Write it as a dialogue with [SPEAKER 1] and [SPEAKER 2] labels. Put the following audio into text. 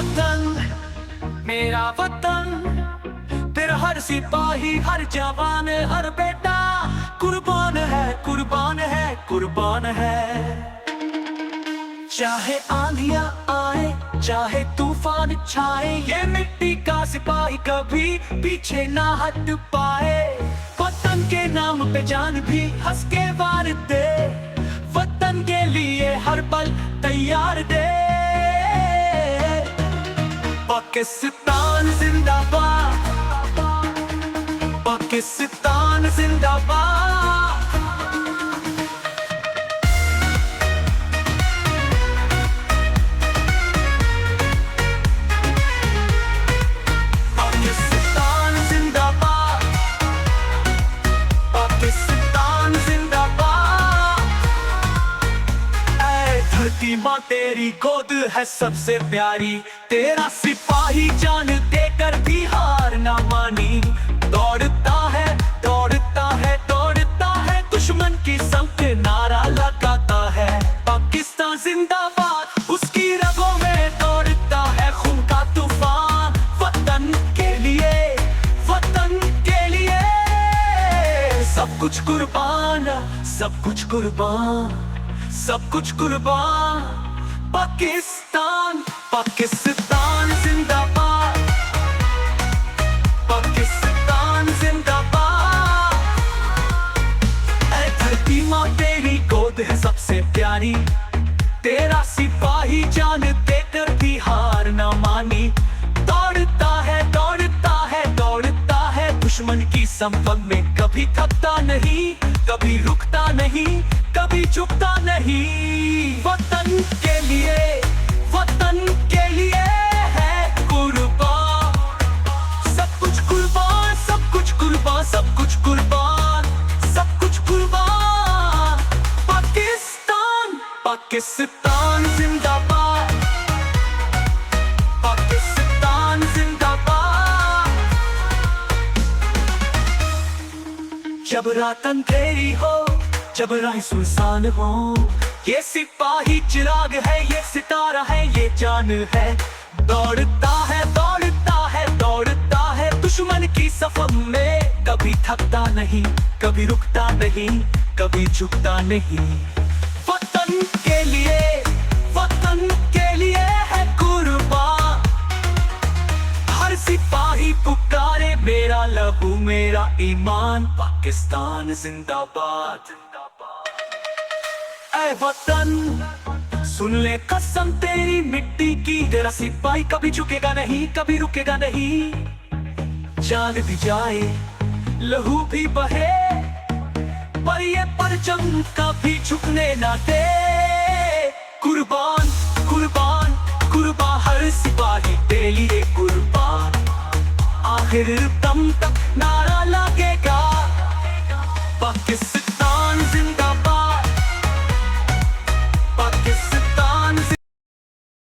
[SPEAKER 1] वतन मेरा वतन, तेरा हर सिपाही हर जवान हर बेटा कुर्बान है कुर्बान है कुर्बान है। चाहे आंधियां आए चाहे तूफान छाए, ये मिट्टी का सिपाही कभी पीछे ना हट पाए। वतन के नाम पे जान भी हंस के वार दे, वतन के लिए हर पल तैयार दे। पाकिस्तान जिंदाबाद, पाकिस्तान जिंदाबाद। पाकिस्तान जिंदाबाद, पाकिस्तान जिंदाबाद। ऐ धरती माँ तेरी गोद है सबसे प्यारी, तेरा सिपाही जान देकर भी हार ना मानी। दौड़ता है दौड़ता है दौड़ता है, दुश्मन की संग नारा लगाता है। पाकिस्तान जिंदाबाद, उसकी रगों में दौड़ता है खून का तूफान। वतन के लिए वतन के लिए सब कुछ कुर्बान, सब कुछ कुर्बान, सब कुछ कुर्बान। पाकिस्तान पाकिस्तान जिंदाबाद, पाकिस्तान जिंदाबाद। ऐ धरती माँ तेरी गोद है सबसे प्यारी, तेरा सिपाही जान देकर भी हार न मानी। दौड़ता है दौड़ता है दौड़ता है, दुश्मन की संपत्ति में कभी थकता नहीं, कभी रुकता नहीं, कभी झुकता नहीं। वतन के लिए वतन के लिए है कुर्बान, सब कुछ कुर्बान, सब कुछ कुर्बान, सब कुछ कुर्बान, सब कुछ कुर्बान। पाकिस्तान पाकिस्तान जिंदाबाद, पाकिस्तान जिंदाबाद। जब रात अंधेरी हो जब राहें सुनसान हो, ये सिपाही चिराग है ये सितारा है ये जान है। दौड़ता है दौड़ता है दौड़ता है, दुश्मन की सफर में कभी थकता नहीं, कभी रुकता नहीं, कभी झुकता नहीं। वतन के लिए है कुर्बान, हर सिपाही पुकारे मेरा लहू मेरा ईमान। पाकिस्तान जिंदाबाद। ऐ वतन सुन ले कसम तेरी मिट्टी की, तेरा सिपाही कभी झुकेगा नहीं, कभी रुकेगा नहीं। जान भी जाए लहू भी बहे, पर ये परचम कभी झुकने ना दे। कुर्बान कुर्बान कुर्बान, हर सिपाही तेरे लिए कुर्बान। आखिर दम तक नारा लगेगा